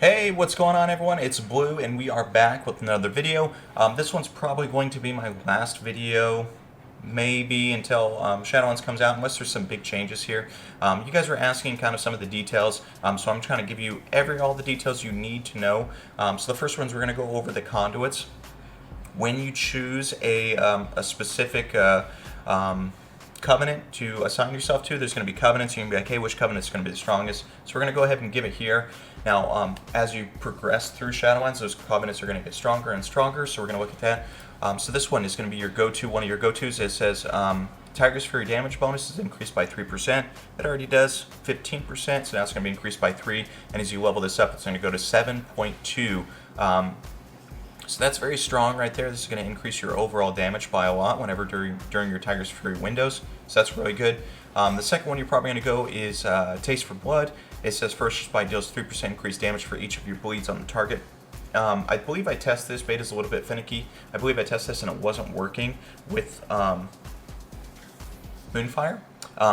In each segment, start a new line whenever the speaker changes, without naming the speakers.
Hey, what's going on everyone? It's Blue and we are back with another video. This one's probably going to be my last video, maybe until Shadowlands comes out, unless there's some big changes here. You guys were asking kind of some of the details, so I'm trying to give you all the details you need to know. So the first ones, we're going to go over the conduits. When you choose a specific covenant to assign yourself to, there's going to be covenants. You're going to be like, hey, which covenant is going to be the strongest? So we're going to go ahead and give it here. Now, as you progress through Shadowlands, those covenants are going to get stronger and stronger, so we're going to look at that. So this one is going to be your go-to, one of your go-tos. It says Tiger's Fury damage bonus is increased by 3%. It already does 15%, so now it's going to be increased by 3. And as you level this up, it's going to go to 7.2. So that's very strong right there. This is going to increase your overall damage by a lot whenever during your Tiger's Fury windows. So that's really good. The second one you're probably going to go is Taste for Blood. It says first bite deals 3% increased damage for each of your bleeds on the target. I believe I tested this. Beta's a little bit finicky. I believe I tested this and it wasn't working with Moonfire.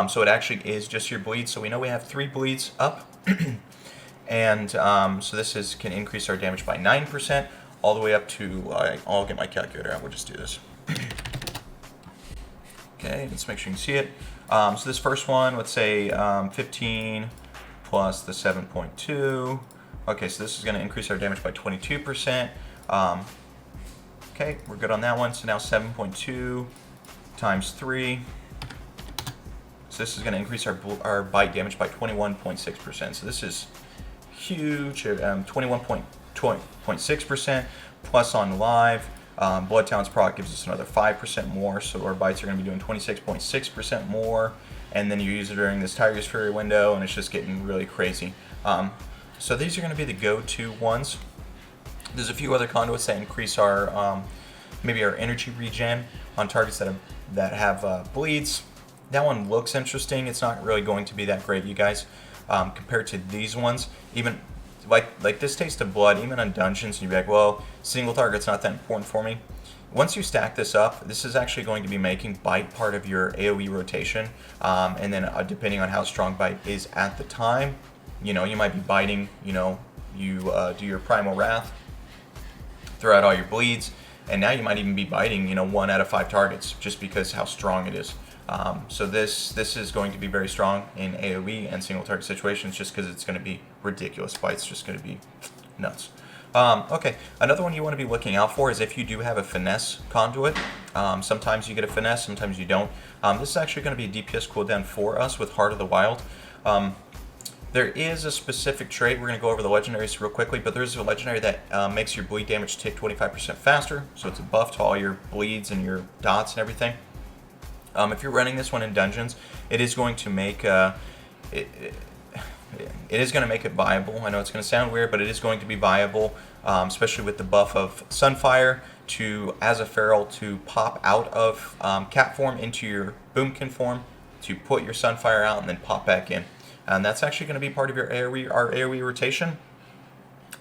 So it actually is just your bleeds. So we know we have 3 bleeds up. And so this can increase our damage by 9%. All the way up to, I'll get my calculator out, we'll just do this. Okay, let's make sure you can see it. So this first one, let's say 15 plus the 7.2. Okay, so this is going to increase our damage by 22%. Okay, we're good on that one. So now 7.2 times 3. So this is going to increase our bite damage by 21.6%. So this is huge, 21.6% plus on live. Blood Talent's proc gives us another 5% more, so our bites are going to be doing 26.6% more. And then you use it during this Tiger's Fury window, and it's just getting really crazy. So these are going to be the go-to ones. There's a few other conduits that increase our maybe our energy regen on targets that have bleeds. That one looks interesting. It's not really going to be that great, you guys, compared to these ones. Even like this Taste of Blood, even on dungeons, you'd be like, well, single target's not that important for me. Once you stack this up, this is actually going to be making bite part of your AoE rotation, and then depending on how strong bite is at the time, you might be biting, you do your Primal Wrath, throw out all your bleeds, and now you might even be biting, 1 out of 5 targets, just because how strong it is. So this is going to be very strong in AoE and single target situations, just because it's going to be ridiculous. Bite's just going to be nuts. Okay, another one you want to be looking out for is if you do have a finesse conduit. Sometimes you get a finesse, sometimes you don't. This is actually going to be a DPS cooldown for us with Heart of the Wild. There is a specific trait. We're going to go over the legendaries real quickly, but there's a legendary that makes your bleed damage tick 25% faster. So it's a buff to all your bleeds and your dots and everything. If you're running this one in dungeons, it is going to make it is going to make it viable. I know it's going to sound weird, but it is going to be viable, especially with the buff of Sunfire as a feral to pop out of cat form into your boomkin form, to put your Sunfire out and then pop back in. And that's actually going to be part of your AoE. Our AoE rotation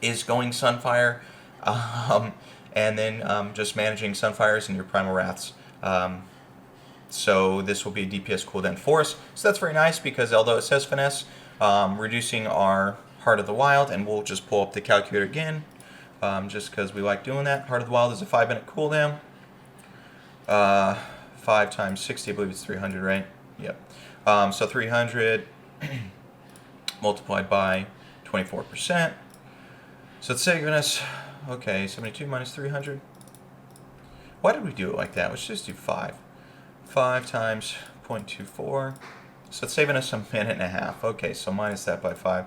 is going Sunfire, and then just managing Sunfires and your Primal Wraths. So this will be a DPS cooldown for us. So that's very nice because although it says finesse, reducing our Heart of the Wild, and we'll just pull up the calculator again, just because we like doing that. Heart of the Wild is a 5-minute cooldown. 5 times 60, I believe it's 300, right? Yep. So 300 multiplied by 24%. So it's saving us, okay, 72 minus 300. Why did we do it like that? Let's just do 5. 5 times 0.24. So it's saving us a minute and a half. Okay, so minus that by 5.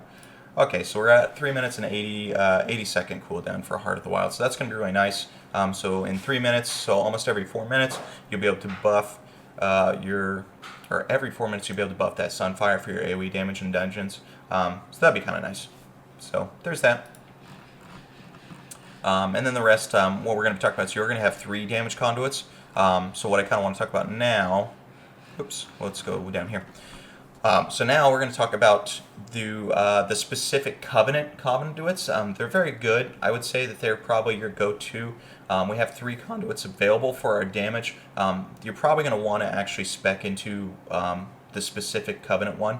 Okay, so we're at 3 minutes and 80 second cooldown for Heart of the Wild. So that's going to be really nice. So in 3 minutes, so almost every 4 minutes, you'll be able to buff or every 4 minutes you'll be able to buff that Sunfire for your AoE damage in dungeons. So that'd be kind of nice. So there's that. And then the rest, what we're going to talk about is you're going to have 3 damage conduits. So what I kind of want to talk about now, oops, let's go down here. So now we're going to talk about the specific conduits. They're very good. I would say that they're probably your go-to. We have 3 conduits available for our damage. You're probably going to want to actually spec into the specific Covenant one.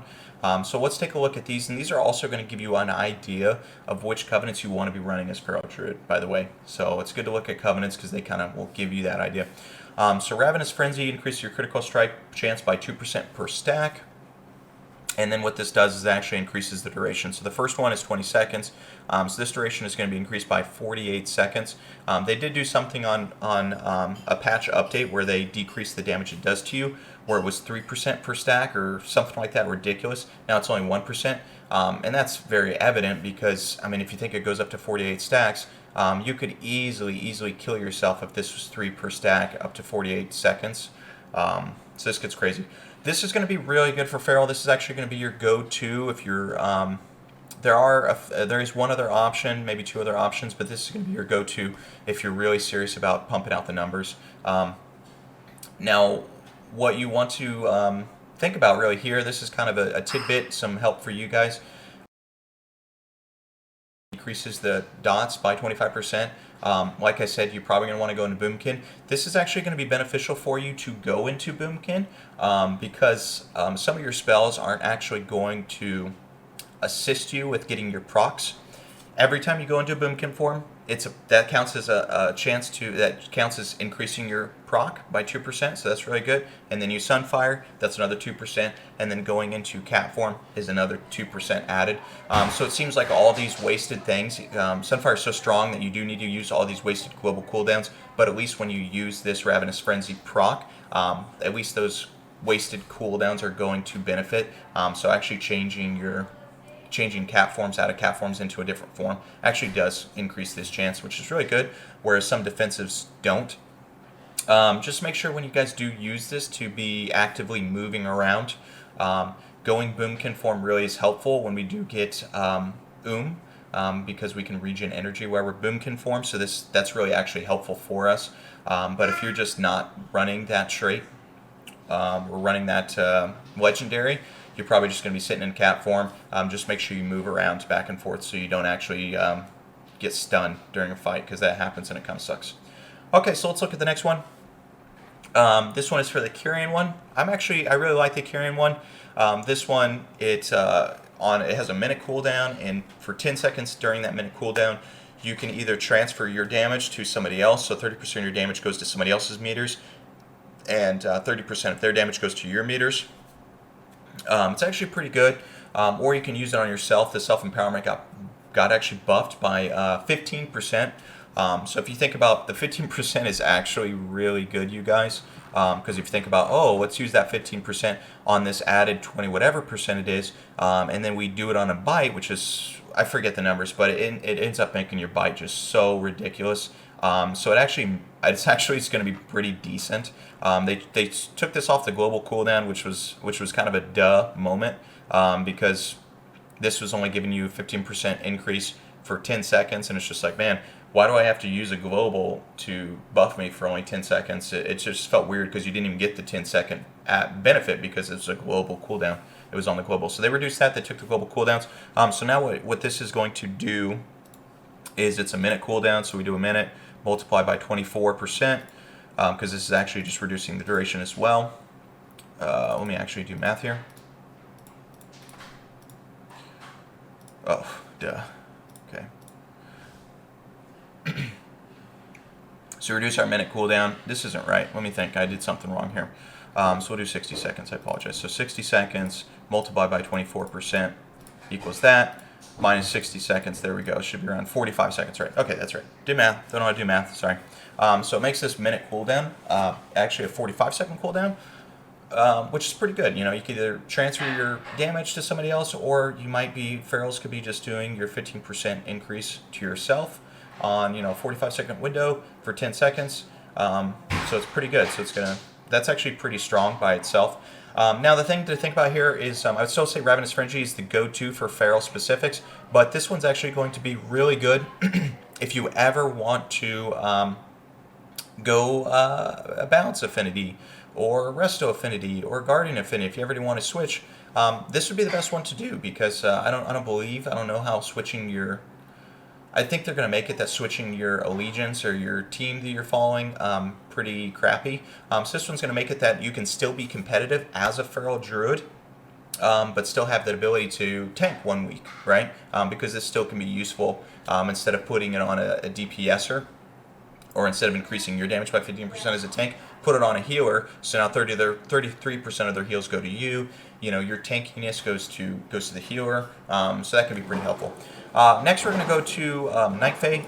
So let's take a look at these, and these are also going to give you an idea of which Covenants you want to be running as Feral Druid, by the way. So it's good to look at Covenants because they kind of will give you that idea. So Ravenous Frenzy increases your critical strike chance by 2% per stack. And then what this does is actually increases the duration. So the first one is 20 seconds. So this duration is going to be increased by 48 seconds. They did do something on a patch update where they decreased the damage it does to you, where it was 3% per stack or something like that, ridiculous. Now it's only 1%. And that's very evident because, I mean, if you think it goes up to 48 stacks, you could easily kill yourself if this was 3 per stack up to 48 seconds. So this gets crazy. This is going to be really good for Feral. This is actually going to be your go-to if you're. There is one other option, maybe two other options, but this is going to be your go-to if you're really serious about pumping out the numbers. Now, what you want to think about really here, this is kind of a tidbit, some help for you guys. Increases the dots by 25%. Like I said, you're probably going to want to go into Boomkin. This is actually going to be beneficial for you to go into Boomkin because some of your spells aren't actually going to assist you with getting your procs. Every time you go into a Boomkin form, that counts as a chance to, that counts as increasing your proc by 2%, so that's really good. And then you Sunfire, that's another 2%, and then going into Cat form is another 2% added. So it seems like all these wasted things, Sunfire is so strong that you do need to use all these wasted global cooldowns, but at least when you use this Ravenous Frenzy proc, at least those wasted cooldowns are going to benefit. So actually changing cat forms out of cat forms into a different form actually does increase this chance, which is really good, whereas some defensives don't. Just make sure when you guys do use this to be actively moving around. Going Boomkin form really is helpful when we do get because we can regen energy while we're Boomkin form, so that's really actually helpful for us. But if you're just not running that trait, we're running that Legendary, you're probably just going to be sitting in cat form. Just make sure you move around back and forth so you don't actually get stunned during a fight, because that happens and it kind of sucks. Okay, so let's look at the next one. This one is for the Kyrian one. I really like the Kyrian one. This one, it has a minute cooldown, and for 10 seconds during that minute cooldown, you can either transfer your damage to somebody else, so 30% of your damage goes to somebody else's meters, and 30% of their damage goes to your meters. It's actually pretty good, or you can use it on yourself. The self-empowerment got actually buffed by 15%. So if you think about, the 15% is actually really good, you guys, because if you think about, oh, let's use that 15% on this added 20 whatever percent it is, and then we do it on a bite, which is, I forget the numbers, but it ends up making your bite just so ridiculous. So it's going to be pretty decent. They took this off the global cooldown, which was kind of a duh moment, because this was only giving you a 15% increase for 10 seconds, and it's just like, man, why do I have to use a global to buff me for only 10 seconds? It just felt weird because you didn't even get the 10-second benefit because it's a global cooldown. It was on the global. So they reduced that. They took the global cooldowns. So now what this is going to do is it's a minute cooldown. So we do a minute, multiply by 24%, because this is actually just reducing the duration as well. Let me actually do math here. Oh, duh. Okay. So reduce our minute cooldown. This isn't right. Let me think. I did something wrong here. So we'll do 60 seconds. I apologize. So 60 seconds multiplied by 24% equals that. Minus 60 seconds. There we go. It should be around 45 seconds, right? Okay, that's right. Do math. Don't know how to do math. Sorry. So it makes this minute cooldown actually a 45-second cooldown, which is pretty good. You know, you can either transfer your damage to somebody else, or you might be, Ferals could be just doing your 15% increase to yourself on, a 45-second window for 10 seconds. So it's pretty good. So that's actually pretty strong by itself. Now the thing to think about here is, I would still say Ravenous Frenzy is the go-to for Feral specifics, but this one's actually going to be really good if you ever want to go a Balance Affinity, or Resto Affinity, or Guardian Affinity. If you ever want to switch, this would be the best one to do, because I don't know how switching your I think they're going to make it that switching your allegiance or your team that you're following pretty crappy. So this one's going to make it that you can still be competitive as a Feral Druid, but still have the ability to tank 1 week, right? Because this still can be useful instead of putting it on a DPSer, or instead of increasing your damage by 15% as a tank, put it on a healer. So now 33% of their heals go to you. You know, your tankiness goes to the healer. So that can be pretty helpful. Next, we're going to go to Night Fae.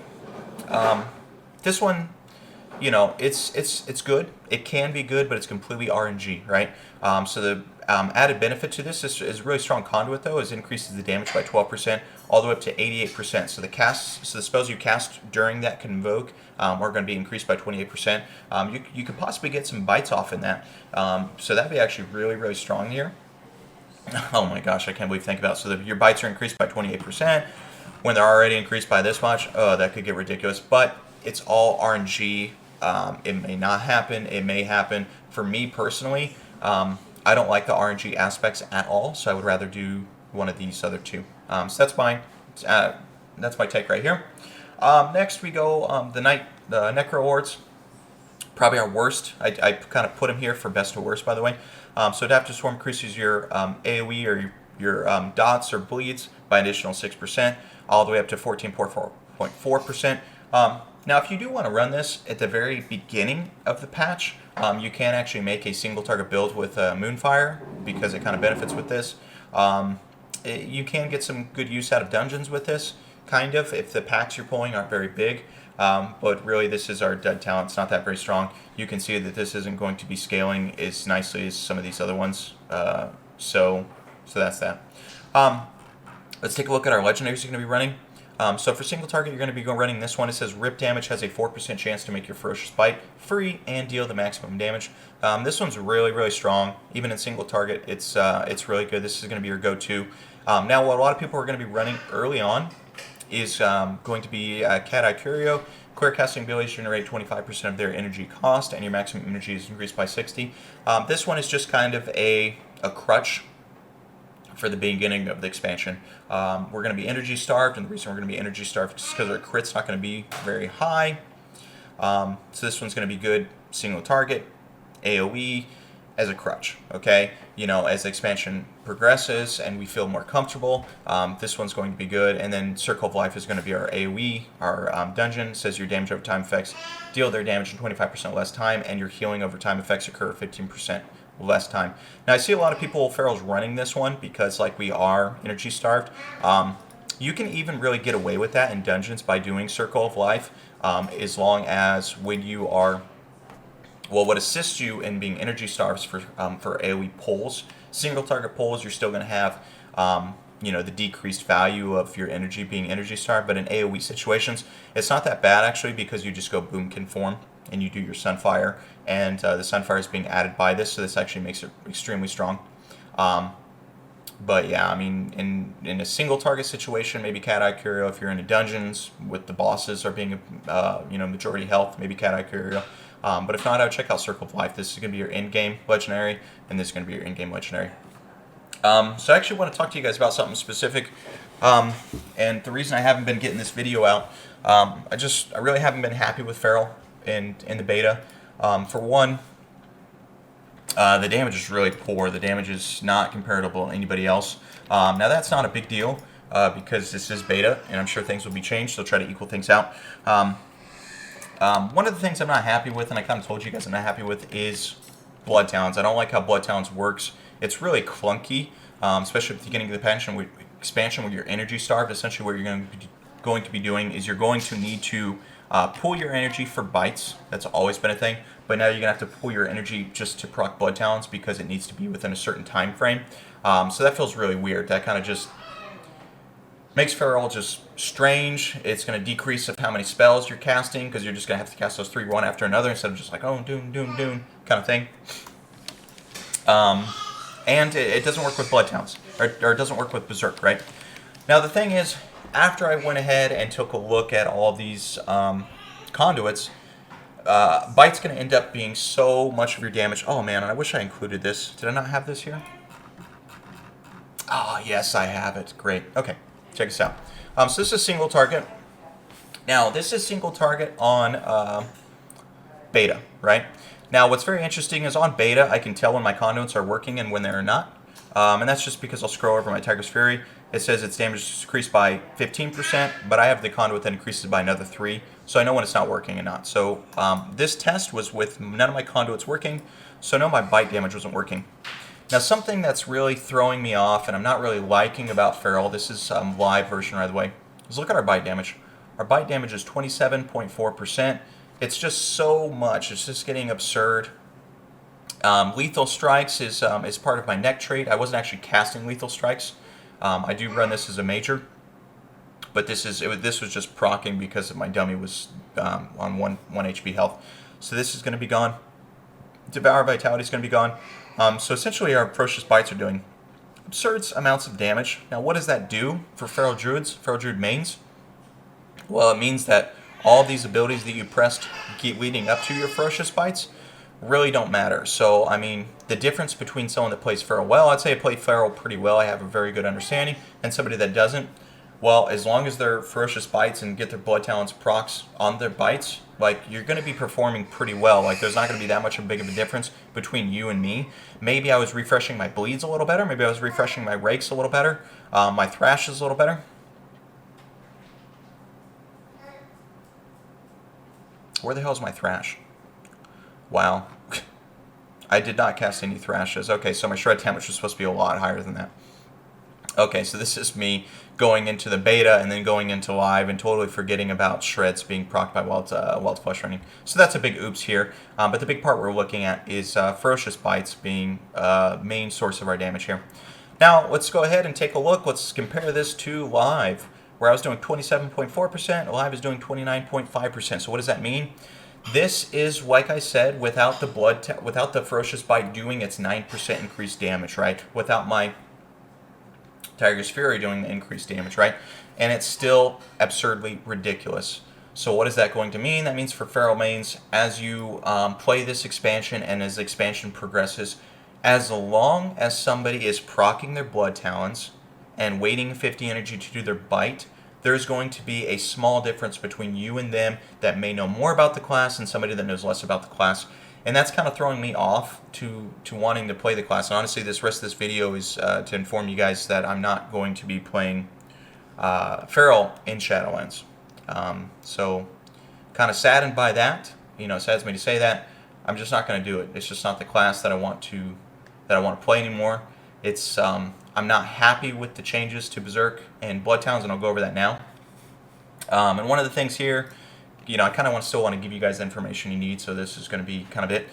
This one, you know, it's good. It can be good, but it's completely RNG, right? So the added benefit to this is really strong conduit, though, is increases the damage by 12%, all the way up to 88%. So the spells you cast during that Convoke are going to be increased by 28%. You could possibly get some bites off in that. So that'd be actually really, really strong here. Oh my gosh, I can't believe think about it. So your bites are increased by 28%. When they're already increased by this much, oh, that could get ridiculous. But it's all RNG. It may not happen. It may happen. For me personally, I don't like the RNG aspects at all, so I would rather do one of these other two. So that's my take right here. Next we go the Necro Wards. Probably our worst. I kind of put them here for best to worst, by the way. So Adaptive Swarm increases your AoE or your dots or bleeds by an additional 6%, all the way up to 14.4%. Now, if you do want to run this at the very beginning of the patch, you can actually make a single target build with Moonfire, because it kind of benefits with this. You can get some good use out of dungeons with this, kind of, if the packs you're pulling aren't very big. But really, this is our dead talent. It's not that very strong. You can see that this isn't going to be scaling as nicely as some of these other ones. So that's that. Let's take a look at our legendaries you're going to be running. So for single target, you're going to be running this one. It says rip damage has a 4% chance to make your ferocious bite free and deal the maximum damage. This one's really, really strong. Even in single target, it's really good. This is going to be your go-to. Now, what a lot of people are going to be running early on is going to be Cat Eye Curio. Clear casting abilities generate 25% of their energy cost, and your maximum energy is increased by 60. This one is just kind of a crutch for the beginning of the expansion. We're going to be energy starved, and the reason we're going to be energy starved is because our crit's not going to be very high. So this one's going to be good single target, AoE, as a crutch, okay? You know, as the expansion progresses and we feel more comfortable, this one's going to be good. And then Circle of Life is going to be our AoE, our dungeon. It says your damage over time effects deal their damage in 25% less time, and your healing over time effects occur 15% less time. Now, I see a lot of people, Ferals, running this one because, like, we are energy starved. You can even really get away with that in dungeons by doing Circle of Life, as long as when you are, well, what assists you in being energy starved for AoE pulls, single target pulls, you're still going to have, you know, the decreased value of your energy being energy starved. But in AoE situations, it's not that bad actually, because you just go boom conform and you do your Sunfire, and the Sunfire is being added by this, so this actually makes it extremely strong. But yeah, I mean, in a single target situation, maybe Cat Eye Curio. If you're in the dungeons with the bosses are being, you know, majority health, maybe Cat Eye Curio. But if not, I would check out Circle of Life. This is going to be your in-game legendary, and this is going to be your in-game legendary. So I actually want to talk to you guys about something specific, and the reason I haven't been getting this video out, I really haven't been happy with Feral in the beta. For one, the damage is really poor. The damage is not comparable to anybody else. Now that's not a big deal because this is beta, and I'm sure things will be changed, so try to equal things out. One of the things I'm not happy with, and I kind of told you guys I'm not happy with, is Blood Talons. I don't like how Blood Talons works. It's really clunky, especially at the beginning of the expansion where you're energy starved. Essentially what you're going to be doing is you're going to need to pull your energy for bites. That's always been a thing. But now you're going to have to pull your energy just to proc Blood Talons because it needs to be within a certain time frame. So that feels really weird. That kind of just makes Feral just strange. It's going to decrease of how many spells you're casting because you're just going to have to cast those 3 one after another instead of just like, oh, doom, doom, doom kind of thing. And it doesn't work with Blood Talons, or it doesn't work with Berserk, right? Now the thing is, after I went ahead and took a look at all these conduits, Bite's going to end up being so much of your damage. Oh man, I wish I included this. Did I not have this here? Oh, yes, I have it. Great. Okay, check this out. So this is single target. Now, this is single target on beta, right? Now, what's very interesting is on beta, I can tell when my conduits are working and when they're not. And that's just because I'll scroll over my Tiger's Fury. It says its damage is increased by 15%, but I have the conduit that increases by another 3, so I know when it's not working and not. So this test was with none of my conduits working, so I know my bite damage wasn't working. Now, something that's really throwing me off and I'm not really liking about Feral, this is live version, by the way, is look at our bite damage. Our bite damage is 27.4%. It's just so much. It's just getting absurd. Lethal Strikes is part of my neck trait. I wasn't actually casting Lethal Strikes. I do run this as a major, but this was just proccing because of my dummy was on 1 HP health. So this is going to be gone. Devour Vitality is going to be gone. So essentially our Ferocious Bites are doing absurd amounts of damage. Now what does that do for Feral Druids, Feral Druid mains? Well, it means that all these abilities that you pressed keep leading up to your Ferocious Bites really don't matter. So, I mean, the difference between someone that plays Feral well, I'd say I play Feral pretty well, I have a very good understanding, and somebody that doesn't, well, as long as their Ferocious Bites and get their Blood Talents procs on their bites, like, you're going to be performing pretty well. Like, there's not going to be that much of a big of a difference between you and me. Maybe I was refreshing my Bleeds a little better, maybe I was refreshing my Rakes a little better, my Thrashes a little better. Where the hell is my Thrash? Wow. I did not cast any Thrashes. Okay, so my Shred damage was supposed to be a lot higher than that. Okay, so this is me going into the beta and then going into live and totally forgetting about Shreds being procced by Wild Flesh Running. So that's a big oops here. But the big part we're looking at is Ferocious Bites being main source of our damage here. Now, let's go ahead and take a look. Let's compare this to live, where I was doing 27.4%, live is doing 29.5%. So what does that mean? This is, like I said, without the without the Ferocious Bite doing its 9% increased damage, right? Without my Tiger's Fury doing the increased damage, right? And it's still absurdly ridiculous. So what is that going to mean? That means for Feral mains, as you play this expansion and as the expansion progresses, as long as somebody is proccing their Blood Talons and waiting 50 energy to do their bite, there's going to be a small difference between you and them that may know more about the class and somebody that knows less about the class. And that's kind of throwing me off to wanting to play the class. And honestly, this rest of this video is to inform you guys that I'm not going to be playing Feral in Shadowlands. So kind of saddened by that. You know, it saddens me to say that. I'm just not going to do it. It's just not the class that I want to play anymore. It's I'm not happy with the changes to Berserk and Blood Talons, and I'll go over that now. And one of the things here, you know, I kind of still want to give you guys the information you need, so this is going to be kind of it.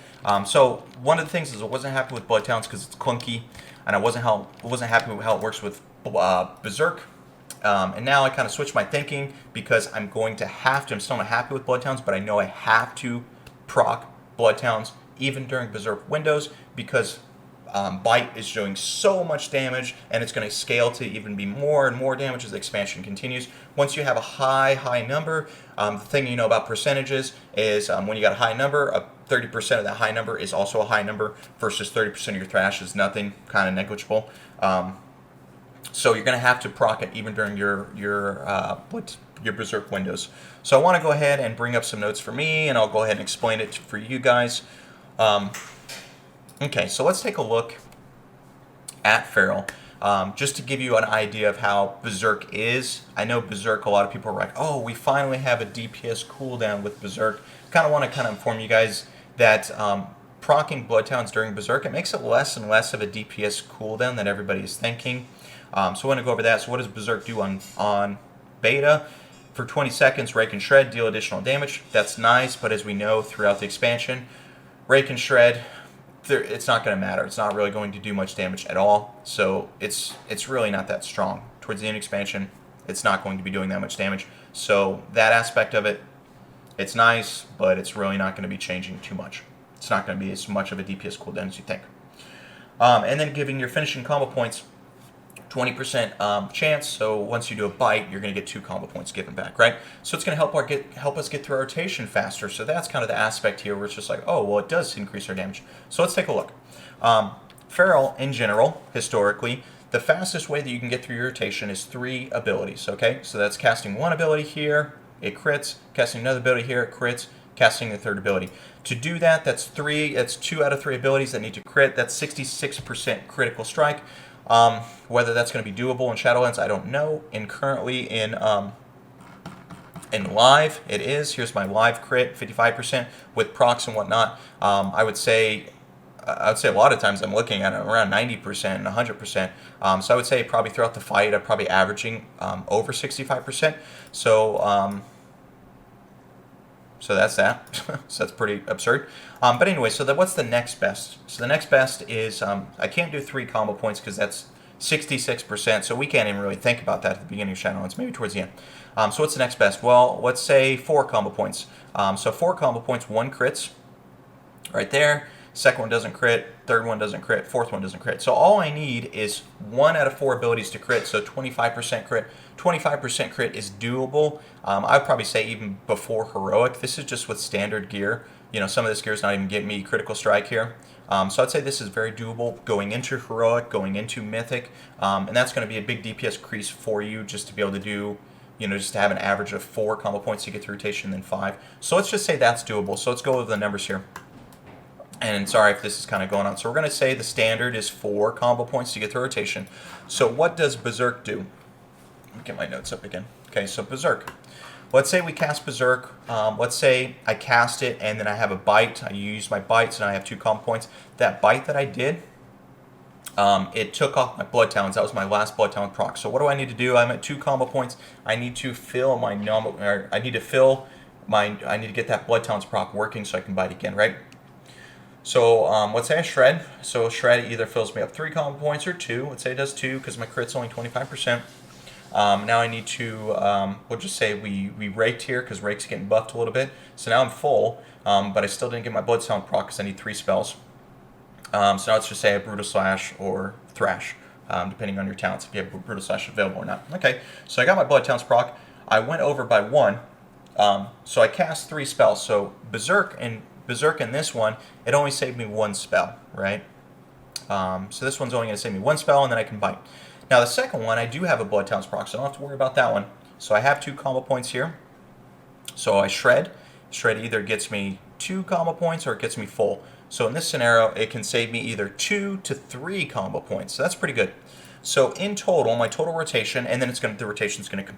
So one of the things is I wasn't happy with Blood Talons because it's clunky, and I wasn't happy with how it works with Berserk. And now I kind of switched my thinking because I'm going to have to. I'm still not happy with Blood Talons, but I know I have to proc Blood Talons even during Berserk windows because Bite is doing so much damage, and it's going to scale to even be more and more damage as the expansion continues. Once you have a high number, the thing you know about percentages is when you got a high number, 30% of that high number is also a high number versus 30% of your thrash is nothing, kind of negligible. So you're going to have to proc it even during your Berserk windows. So I want to go ahead and bring up some notes for me, and I'll go ahead and explain it for you guys. Okay, so let's take a look at Feral, just to give you an idea of how Berserk is. I know Berserk, a lot of people are like, oh, we finally have a DPS cooldown with Berserk. Kind of want to inform you guys that proccing Blood Talons during Berserk, it makes it less and less of a DPS cooldown than everybody is thinking. So I want to go over that. So what does Berserk do on beta? For 20 seconds, Rake and Shred deal additional damage. That's nice, but as we know throughout the expansion, Rake and Shred, it's not going to matter. It's not really going to do much damage at all. So it's really not that strong. Towards the end of expansion, it's not going to be doing that much damage. So that aspect of it, it's nice, but it's really not going to be changing too much. It's not going to be as much of a DPS cooldown as you think. And then giving your finishing combo points 20% chance, so once you do a bite, you're going to get 2 combo points given back, right? So it's going to help us get through our rotation faster. So that's kind of the aspect here where it's just like, oh, well, it does increase our damage. So let's take a look. Feral, in general, historically, the fastest way that you can get through your rotation is 3 abilities, okay? So that's casting 1 ability here, it crits. Casting another ability here, it crits. Casting the third ability. To do that, that's 2 out of 3 abilities that need to crit. That's 66% critical strike. Whether that's going to be doable in Shadowlands, I don't know. And currently in live, it is. Here's my live crit, 55% with procs and whatnot. I would say a lot of times I'm looking at it around 90% and 100%. So I would say probably throughout the fight, I'm probably averaging over 65%. So that's that. So that's pretty absurd. But anyway, so what's the next best? So the next best is, I can't do 3 combo points because that's 66%. So we can't even really think about that at the beginning of Shadowlands, maybe towards the end. So what's the next best? Well, let's say 4 combo points. So 4 combo points, 1 crits right there. Second one doesn't crit, third one doesn't crit, fourth one doesn't crit. So all I need is 1 out of 4 abilities to crit, so 25% crit. 25% crit is doable. I'd probably say even before Heroic. This is just with standard gear. You know, some of this gear is not even getting me critical strike here. So I'd say this is very doable going into Heroic, going into Mythic. And that's going to be a big DPS increase for you just to be able to do, you know, just to have an average of 4 combo points to get through rotation, then 5. So let's just say that's doable. So let's go with the numbers here. And sorry if this is kind of going on. So we're going to say the standard is 4 combo points to get through rotation. So what does Berserk do? Let me get my notes up again. Okay, so Berserk. Let's say we cast Berserk. Let's say I cast it and then I have a bite. I use my bites and I have 2 combo points. That bite that I did, it took off my Blood Talons. That was my last Blood Talon proc. So what do I need to do? I'm at 2 combo points. I need to fill my I need to get that Blood Talons proc working so I can bite again, right? So let's say I shred. So shred either fills me up 3 combo points or 2. Let's say it does 2 because my crit's only 25%. Now I need to, we'll just say we raked here because rake's getting buffed a little bit. So now I'm full, but I still didn't get my Blood Talon proc because I need 3 spells. So now let's just say I have Brutal Slash or Thrash, depending on your talents, if you have Brutal Slash available or not. Okay, so I got my Blood Talons proc. I went over by 1, so I cast 3 spells. So Berserk in this one, it only saved me 1 spell, right? So this one's only going to save me 1 spell, and then I can bite. Now the second one, I do have a Blood Talons proc, so I don't have to worry about that one. So I have 2 combo points here. So I shred. Shred either gets me 2 combo points or it gets me full. So in this scenario, it can save me either 2 to 3 combo points. So that's pretty good. So in total, my total rotation, and then the rotation's going to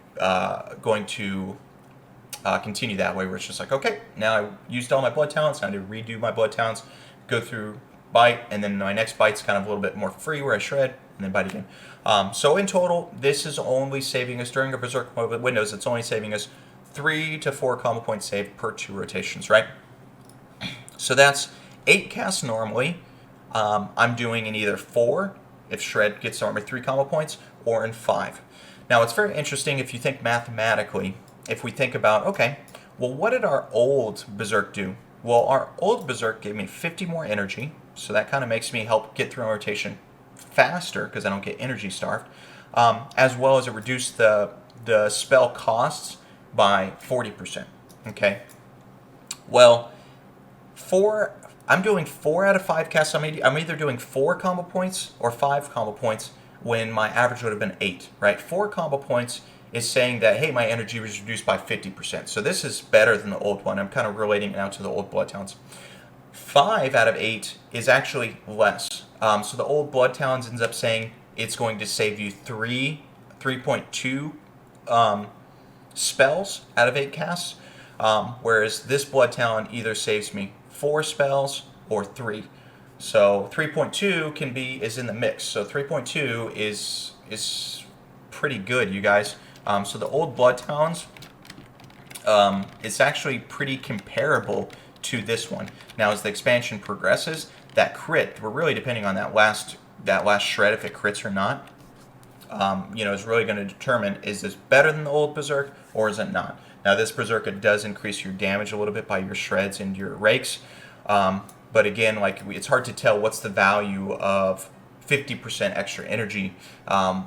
continue that way, where it's just like, okay, now I used all my Blood Talents, now I need to redo my Blood Talents, go through bite, and then my next bite's kind of a little bit more free where I shred, and then bite again. So in total, this is only saving us, during a Berserk windows, it's only saving us 3 to 4 combo points saved per 2 rotations, right? So that's 8 casts normally. I'm doing in either 4, if shred gets armor 3 combo points, or in 5. Now it's very interesting if you think mathematically. If we think about, okay, well, what did our old Berserk do? Well, our old Berserk gave me 50 more energy, so that kind of makes me help get through my rotation faster because I don't get energy starved, as well as it reduced the spell costs by 40%. Okay, well, I'm doing 4 out of 5 casts. I'm either doing 4 combo points or 5 combo points when my average would have been 8, right? 4 combo points is saying that, hey, my energy was reduced by 50%. So this is better than the old one. I'm kind of relating it now to the old Blood Talons. 5 out of 8 is actually less. So the old Blood Talons ends up saying it's going to save you 3.2 spells out of 8 casts, whereas this Blood Talon either saves me 4 spells or 3. So 3.2 is in the mix. So 3.2 is pretty good, you guys. So the old Blood Talons, it's actually pretty comparable to this one. Now, as the expansion progresses, that crit, we're really depending on that last shred, if it crits or not. Is really going to determine, is this better than the old Berserk or is it not? Now, this Berserk, it does increase your damage a little bit by your shreds and your rakes. But again, it's hard to tell what's the value of 50% extra energy,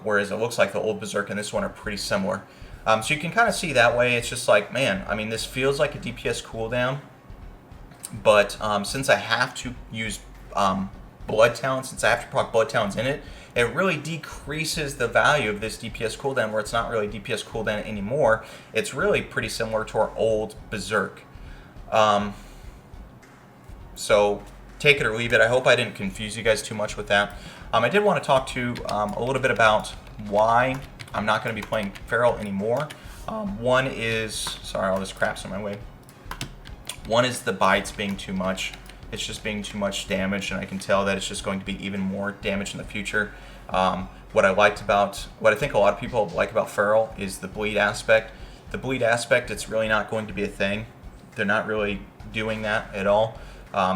whereas it looks like the old Berserk and this one are pretty similar. So you can kind of see that way. It's just like, man, I mean, this feels like a DPS cooldown, but since I have to use Blood Talent, since I have to proc Blood Talents in it, it really decreases the value of this DPS cooldown, where it's not really DPS cooldown anymore. It's really pretty similar to our old Berserk. So take it or leave it. I hope I didn't confuse you guys too much with that. I did want to talk to a little bit about why I'm not going to be playing Feral anymore. One is, sorry, all this crap's in my way. One is the bites being too much. It's just being too much damage, and I can tell that it's just going to be even more damage in the future. What I think a lot of people like about Feral is the bleed aspect. The bleed aspect, it's really not going to be a thing. They're not really doing that at all.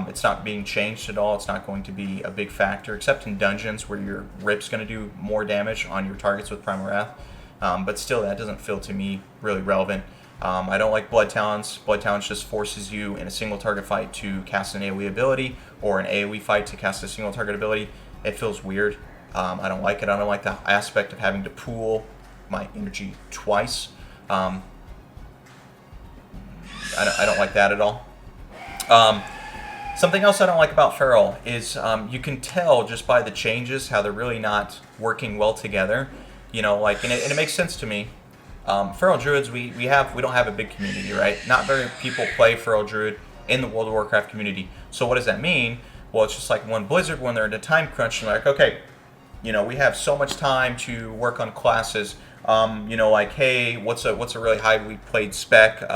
It's not being changed at all. It's not going to be a big factor, except in dungeons where your rip's going to do more damage on your targets with Primal Wrath. But still, that doesn't feel to me really relevant. I don't like Blood Talents. Blood Talents just forces you in a single target fight to cast an AoE ability, or an AoE fight to cast a single target ability. It feels weird. I don't like it. I don't like the aspect of having to pool my energy twice. I don't like that at all. Something else I don't like about Feral is you can tell just by the changes how they're really not working well together. You know, like, and it makes sense to me. Feral Druids, we don't have a big community, right? Not very people play Feral Druid in the World of Warcraft community. So what does that mean? Well, it's just like when Blizzard, when they're in a time crunch, and they're like, okay, you know, we have so much time to work on classes. You know, like, hey, what's a really highly played spec?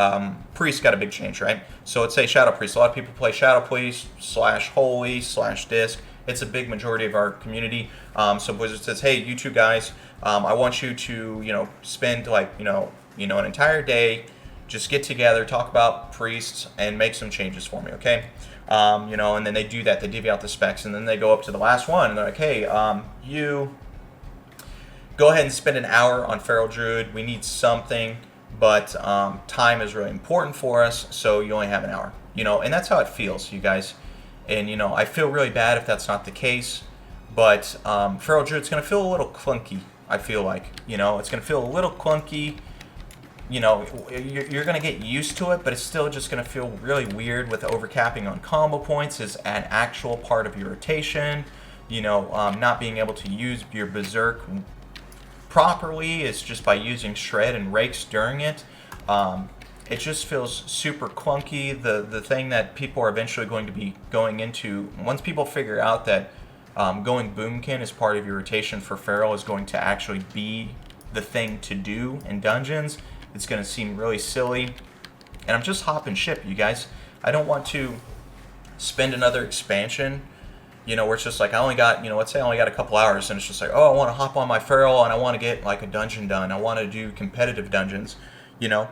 Priest got a big change, right? So let's say Shadow Priest. A lot of people play Shadow Priest / Holy / Disc. It's a big majority of our community. So Blizzard says, hey, you two guys, I want you to, you know, spend like, you know, an entire day, just get together, talk about priests, and make some changes for me, okay? You know, and then they do that. They divvy out the specs, and then they go up to the last one, and they're like, hey, you go ahead and spend an hour on Feral Druid. We need something, but time is really important for us, so you only have an hour. You know, and that's how it feels, you guys. And, you know, I feel really bad if that's not the case, but Feral Druid's going to feel a little clunky, I feel like. You know, it's going to feel a little clunky. You know, you're going to get used to it, but it's still just going to feel really weird with overcapping on combo points as an actual part of your rotation. You know, not being able to use your Berserk properly is just by using Shred and Rakes during it. It just feels super clunky. The thing that people are eventually going to be going into, once people figure out that going Boomkin as part of your rotation for Feral is going to actually be the thing to do in dungeons, it's going to seem really silly. And I'm just hopping ship, you guys. I don't want to spend another expansion, you know, where it's just like I only got, you know, let's say I only got a couple hours, and it's just like, oh, I want to hop on my Feral and I want to get like a dungeon done. I want to do competitive dungeons, you know.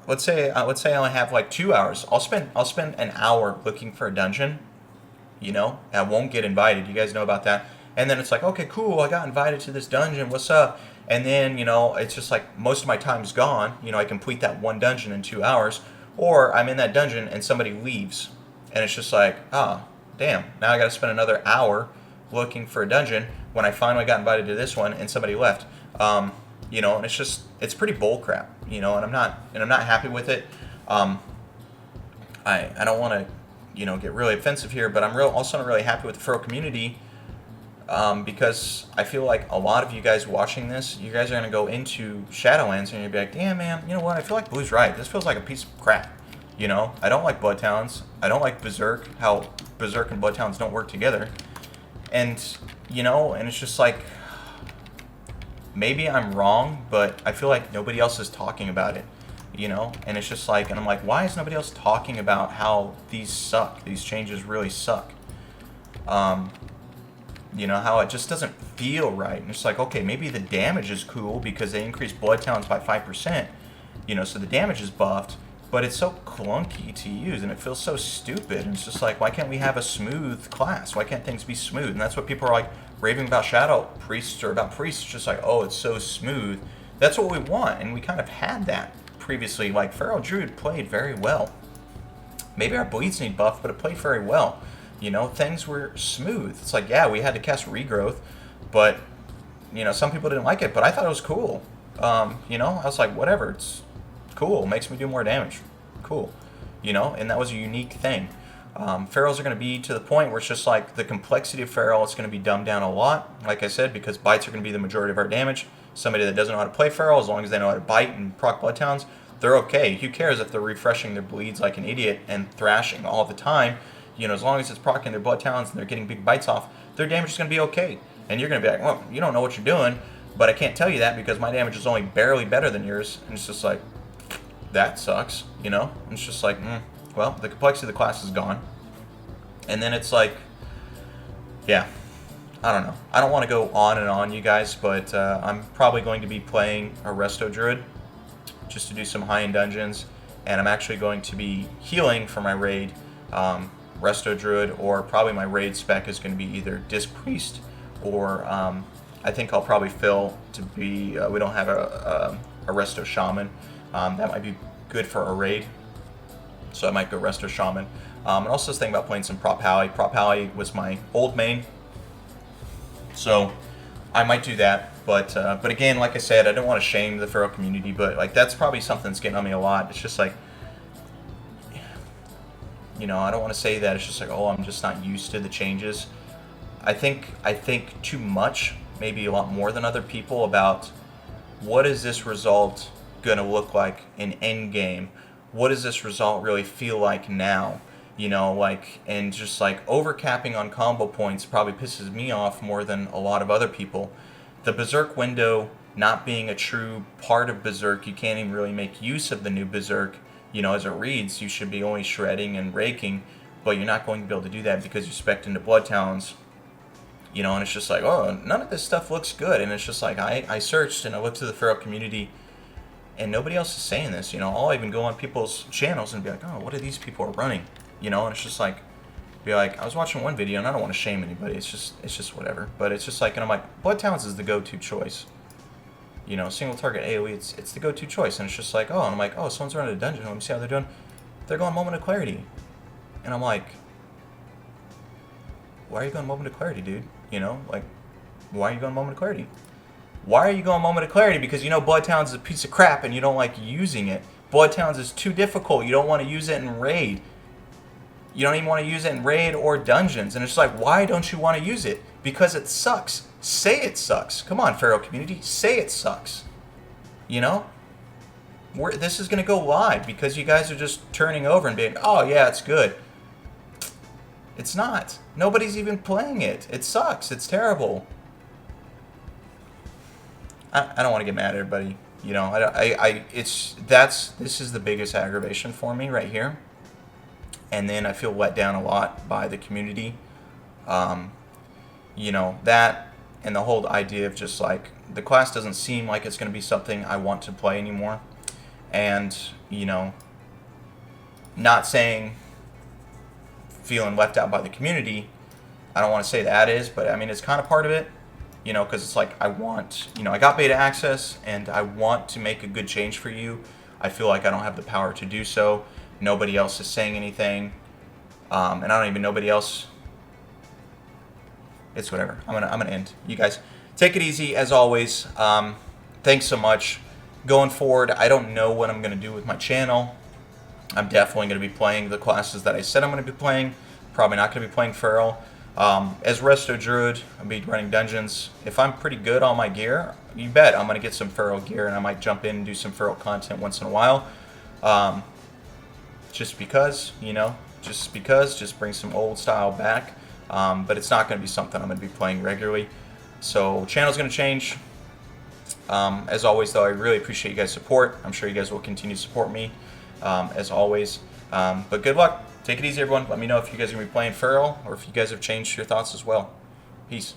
Let's say I only have like 2 hours. I'll spend an hour looking for a dungeon, you know. I won't get invited. You guys know about that. And then it's like, okay, cool, I got invited to this dungeon. What's up? And then, you know, it's just like most of my time's gone. You know, I complete that one dungeon in 2 hours, or I'm in that dungeon and somebody leaves, and it's just like, ah, damn. Now I got to spend another hour looking for a dungeon when I finally got invited to this one and somebody left. You know, and it's pretty bull crap, you know, and I'm not happy with it. I don't want to, you know, get really offensive here, but I'm also not really happy with the Feral community, because I feel like a lot of you guys watching this, you guys are going to go into Shadowlands and you'll be like, damn, man, you know what, I feel like Blue's right. This feels like a piece of crap, you know. I don't like Blood Talents. I don't like Berserk, how Berserk and Blood Talents don't work together. And, you know, and it's just like, maybe I'm wrong, but I feel like nobody else is talking about it, you know? And it's just like, and I'm like, why is nobody else talking about how these suck? These changes really suck. You know, how it just doesn't feel right. And it's like, okay, maybe the damage is cool because they increased Blood Talents by 5%, you know, so the damage is buffed, but it's so clunky to use and it feels so stupid. And it's just like, why can't we have a smooth class? Why can't things be smooth? And that's what people are like raving about Shadow Priests or about Priests. It's just like, oh, it's so smooth. That's what we want, and we kind of had that previously. Like, Feral Druid played very well. Maybe our bleeds need buff, but it played very well. You know, things were smooth. It's like, yeah, we had to cast Regrowth, but, you know, some people didn't like it, but I thought it was cool. You know, I was like, whatever, it's cool. It makes me do more damage. Cool. You know, and that was a unique thing. Ferals are going to be to the point where it's just like the complexity of Feral, it's going to be dumbed down a lot, like I said, because bites are going to be the majority of our damage. Somebody that doesn't know how to play Feral, as long as they know how to bite and proc Bloodhounds, they're okay. Who cares if they're refreshing their bleeds like an idiot and thrashing all the time? You know, as long as it's proccing their Bloodhounds and they're getting big bites off, their damage is going to be okay. And you're going to be like, well, you don't know what you're doing, but I can't tell you that because my damage is only barely better than yours. And it's just like, that sucks, you know? And it's just like, well, the complexity of the class is gone. And then it's like, yeah, I don't know. I don't want to go on and on, you guys, but I'm probably going to be playing a Resto Druid just to do some high-end dungeons. And I'm actually going to be healing for my raid Resto Druid, or probably my raid spec is going to be either Disc Priest, or I think I'll probably fill to be, we don't have a Resto Shaman. That might be good for a raid, so I might go Resto Shaman. And also thinking about playing some Prop Halley. Prop Halley was my old main, so I might do that. But again, like I said, I don't want to shame the Feral community, but like that's probably something that's getting on me a lot. It's just like, you know, I don't want to say that. It's just like, oh, I'm just not used to the changes. I think too much, maybe a lot more than other people, about what is this result going to look like in endgame? What does this result really feel like now? You know, like, and just like overcapping on combo points probably pisses me off more than a lot of other people. The Berserk window not being a true part of Berserk, you can't even really make use of the new Berserk. You know, as it reads, you should be only shredding and raking, but you're not going to be able to do that because you spec'd into Bloodhounds. You know, and it's just like, oh, none of this stuff looks good. And it's just like, I searched and I looked to the Feral community, and nobody else is saying this. You know, I'll even go on people's channels and be like, oh, what are these people are running? You know, and it's just like, be like, I was watching one video, and I don't want to shame anybody. It's just whatever. But it's just like, and I'm like, Bloodhounds is the go-to choice. You know, single target AoE, it's the go-to choice. And it's just like, oh, and I'm like, oh, someone's running a dungeon. Let me see how they're doing. They're going Moment of Clarity. And I'm like, why are you going Moment of Clarity, dude? You know, like, why are you going Moment of Clarity? Why are you going Moment of Clarity? Because you know Bloodhounds is a piece of crap and you don't like using it. Bloodhounds is too difficult. You don't want to use it in raid. You don't even want to use it in raid or dungeons. And it's like, why don't you want to use it? Because it sucks. Say it sucks. Come on, Feral community. Say it sucks. You know? This is going to go live because you guys are just turning over and being, oh, yeah, it's good. It's not. Nobody's even playing it. It sucks. It's terrible. I don't want to get mad at everybody. You know, this is the biggest aggravation for me right here. And then I feel let down a lot by the community. You know, that and the whole idea of just like, the class doesn't seem like it's going to be something I want to play anymore. And, you know, not saying feeling left out by the community, I don't want to say that is, but I mean, it's kind of part of it. You know, because it's like, I want, you know, I got beta access and I want to make a good change for you. I feel like I don't have the power to do so. Nobody else is saying anything. And I don't even, nobody else. It's whatever. I'm gonna end. You guys, take it easy as always. Thanks so much. Going forward, I don't know what I'm gonna do with my channel. I'm definitely gonna be playing the classes that I said I'm gonna be playing. Probably not gonna be playing Feral. As Resto Druid, I'll be running dungeons. If I'm pretty good on my gear, you bet I'm going to get some Feral gear, and I might jump in and do some Feral content once in a while. Just because, you know, just bring some old style back. But it's not going to be something I'm going to be playing regularly. So, channel's going to change. As always, though, I really appreciate you guys' support. I'm sure you guys will continue to support me, as always. But good luck. Take it easy, everyone. Let me know if you guys are going to be playing Feral or if you guys have changed your thoughts as well. Peace.